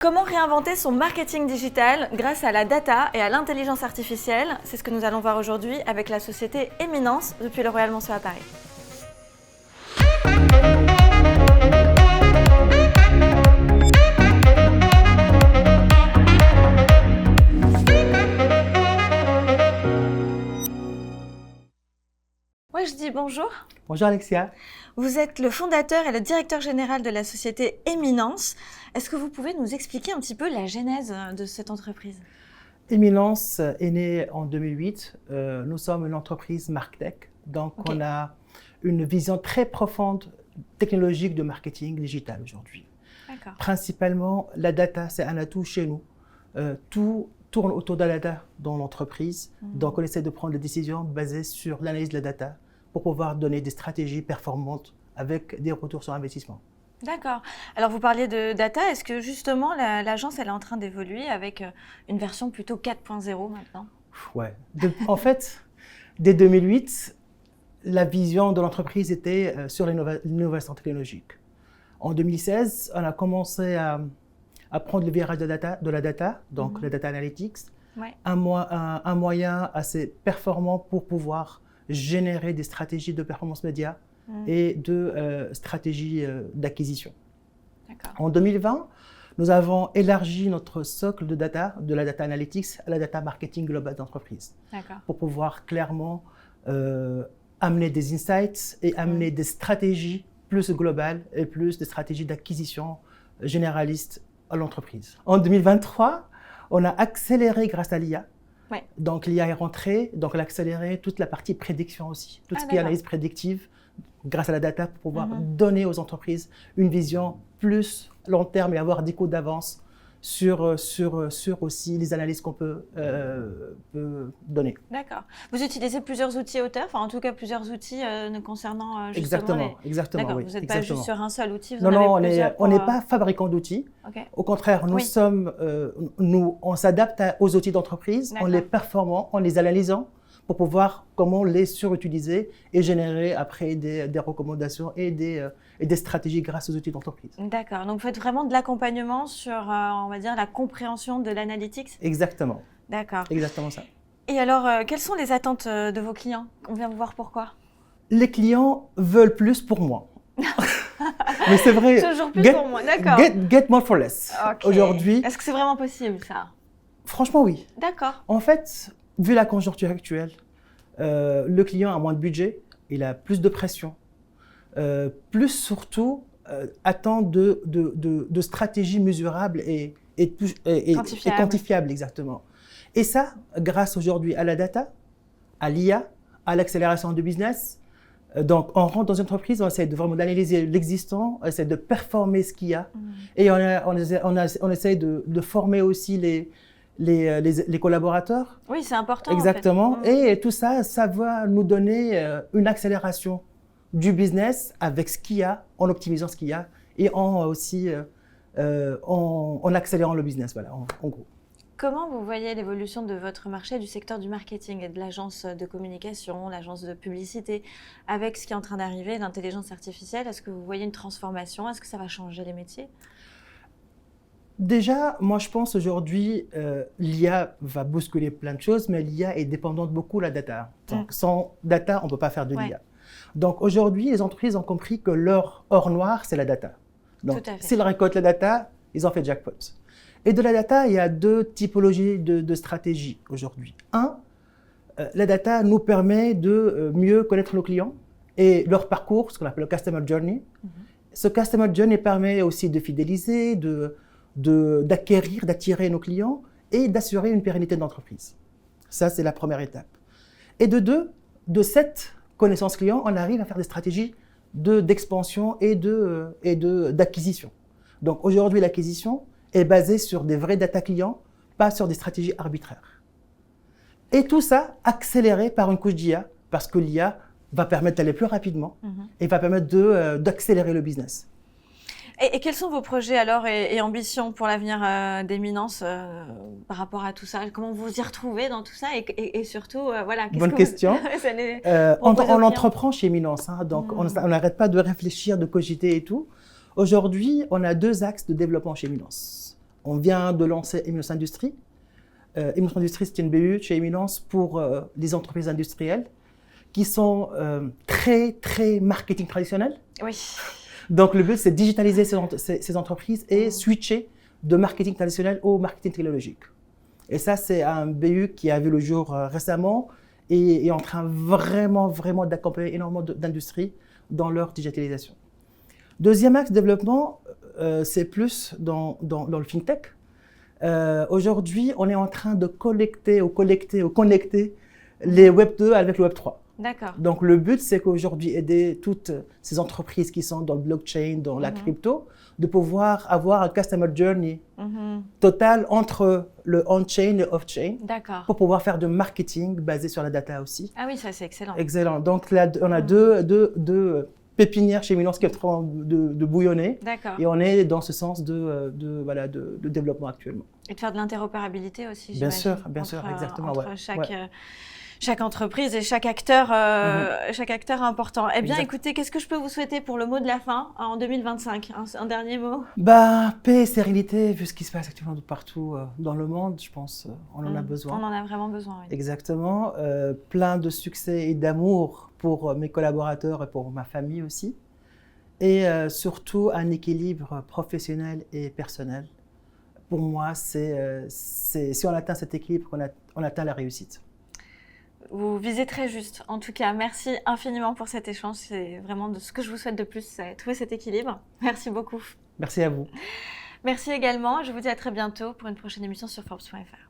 Comment réinventer son marketing digital grâce à la data et à l'intelligence artificielle? C'est ce que nous allons voir aujourd'hui avec la société Eminence depuis le Royal Monceau à Paris. Ouais, je dis bonjour. Bonjour Alexia. Vous êtes le fondateur et le directeur général de la société Eminence. Est-ce que vous pouvez nous expliquer un petit peu la genèse de cette entreprise? Eminence est née en 2008. Nous sommes une entreprise MarkTech. Donc, on a une vision très profonde technologique de marketing digital aujourd'hui. D'accord. Principalement, la data, c'est un atout chez nous. Tout tourne autour de la data dans l'entreprise. Donc, on essaie de prendre des décisions basées sur l'analyse de la data pour pouvoir donner des stratégies performantes avec des retours sur investissement. D'accord. Alors, vous parliez de data. Est-ce que justement, l'agence, elle est en train d'évoluer avec une version plutôt 4.0 maintenant? Ouais. En fait, dès 2008, la vision de l'entreprise était sur l'innovation technologique. En 2016, on a commencé à prendre le virage de la data, donc la data analytics, un moyen assez performant pour pouvoir générer des stratégies de performance média et de stratégies d'acquisition. En 2020, nous avons élargi notre socle de data, de la data analytics à la data marketing globale d'entreprise, pour pouvoir clairement amener des insights et amener des stratégies plus globales et plus des stratégies d'acquisition généralistes à l'entreprise. En 2023, on a accéléré grâce à l'IA. Donc l'IA est rentrée, donc on a accéléré toute la partie prédiction aussi, tout ce qui est analyse prédictive grâce à la data pour pouvoir donner aux entreprises une vision plus long terme et avoir des coûts d'avance sur aussi les analyses qu'on peut donner. D'accord. Vous utilisez plusieurs outils auteurs, enfin en tout cas plusieurs outils concernant justement Exactement. D'accord, oui, vous n'êtes pas juste sur un seul outil, vous Non, en avez plusieurs on n'est pas fabricant d'outils. Au contraire, on s'adapte aux outils d'entreprise, on les performant, en les analysant pour pouvoir comment les surutiliser et générer après des recommandations et des stratégies grâce aux outils d'entreprise. D'accord, donc vous faites vraiment de l'accompagnement sur, on va dire, la compréhension de l'analytics? Exactement. D'accord. Exactement ça. Et alors, quelles sont les attentes de vos clients? On vient vous voir pourquoi? Les clients veulent plus pour moi. Mais c'est vrai. Toujours plus pour moi, d'accord. Get more for less. Aujourd'hui. Est-ce que c'est vraiment possible, ça? Franchement, oui. D'accord. En fait, vu la conjoncture actuelle, le client a moins de budget, il a plus de pression, plus surtout attend de stratégies mesurables et quantifiables, exactement. Et ça, grâce aujourd'hui à la data, à l'IA, à l'accélération du business. Donc, on rentre dans une entreprise, on essaie de vraiment d'analyser l'existant, on essaie de performer ce qu'il y a, et on essaie de former aussi les collaborateurs. Oui, c'est important. Exactement. En fait. Et tout ça, ça va nous donner une accélération du business avec ce qu'il y a, en optimisant ce qu'il y a et en accélérant le business, voilà, en gros. Comment vous voyez l'évolution de votre marché, du secteur du marketing et de l'agence de communication, l'agence de publicité, avec ce qui est en train d'arriver, l'intelligence artificielle? Est-ce que vous voyez une transformation? Est-ce que ça va changer les métiers? Déjà, moi je pense aujourd'hui, l'IA va bousculer plein de choses, mais l'IA est dépendante beaucoup de la data. Donc, sans data, on ne peut pas faire de l'IA. Donc aujourd'hui, les entreprises ont compris que leur or noir, c'est la data. Donc s'ils récoltent la data, ils ont fait jackpot. Et de la data, il y a deux typologies de stratégies aujourd'hui. La data nous permet de mieux connaître nos clients et leur parcours, ce qu'on appelle le Customer Journey. Ce Customer Journey permet aussi de fidéliser, d'acquérir, d'attirer nos clients et d'assurer une pérennité de l'entreprise. Ça, c'est la première étape. Et de cette connaissance client, on arrive à faire des stratégies d'expansion et d'acquisition. Donc aujourd'hui, l'acquisition est basée sur des vrais data clients, pas sur des stratégies arbitraires. Et tout ça accéléré par une couche d'IA, parce que l'IA va permettre d'aller plus rapidement et va permettre d'accélérer le business. Et quels sont vos projets alors et ambitions pour l'avenir d'Eminence par rapport à tout ça? Comment vous y retrouvez dans tout ça et surtout, voilà. Bonne question. On entreprend chez Eminence, hein, donc on n'arrête pas de réfléchir, de cogiter et tout. Aujourd'hui, on a deux axes de développement chez Eminence. On vient de lancer Eminence Industrie. Eminence Industrie, c'est une BU chez Eminence pour les entreprises industrielles qui sont très, très marketing traditionnel. Oui. Donc, le but, c'est de digitaliser ces entreprises et switcher de marketing traditionnel au marketing technologique. Et ça, c'est un BU qui a vu le jour récemment et est en train vraiment d'accompagner énormément d'industries dans leur digitalisation. Deuxième axe de développement, c'est plus dans le fintech. Aujourd'hui, on est en train de connecter les Web 2 avec le Web 3. D'accord. Donc, le but, c'est qu'aujourd'hui, aider toutes ces entreprises qui sont dans le blockchain, dans la crypto, de pouvoir avoir un customer journey total entre le on-chain et off-chain. D'accord. Pour pouvoir faire du marketing basé sur la data aussi. Ah oui, ça, c'est excellent. Excellent. Donc, là, on a deux pépinières chez Eminence qui sont en train de bouillonner. D'accord. Et on est dans ce sens de développement actuellement. Et de faire de l'interopérabilité aussi, Bien sûr, exactement. Entre chaque entreprise et chaque acteur important. Eh bien, écoutez, qu'est-ce que je peux vous souhaiter pour le mot de la fin en 2025 ? Un dernier mot ? Paix et sérénité, vu ce qui se passe actuellement partout dans le monde, je pense on en a besoin. On en a vraiment besoin, oui. Exactement. Plein de succès et d'amour pour mes collaborateurs et pour ma famille aussi. Et surtout, un équilibre professionnel et personnel. Pour moi, si on atteint cet équilibre, on atteint la réussite. Vous visez très juste. En tout cas, merci infiniment pour cet échange. C'est vraiment de ce que je vous souhaite de plus, c'est trouver cet équilibre. Merci beaucoup. Merci à vous. Merci également. Je vous dis à très bientôt pour une prochaine émission sur Forbes.fr.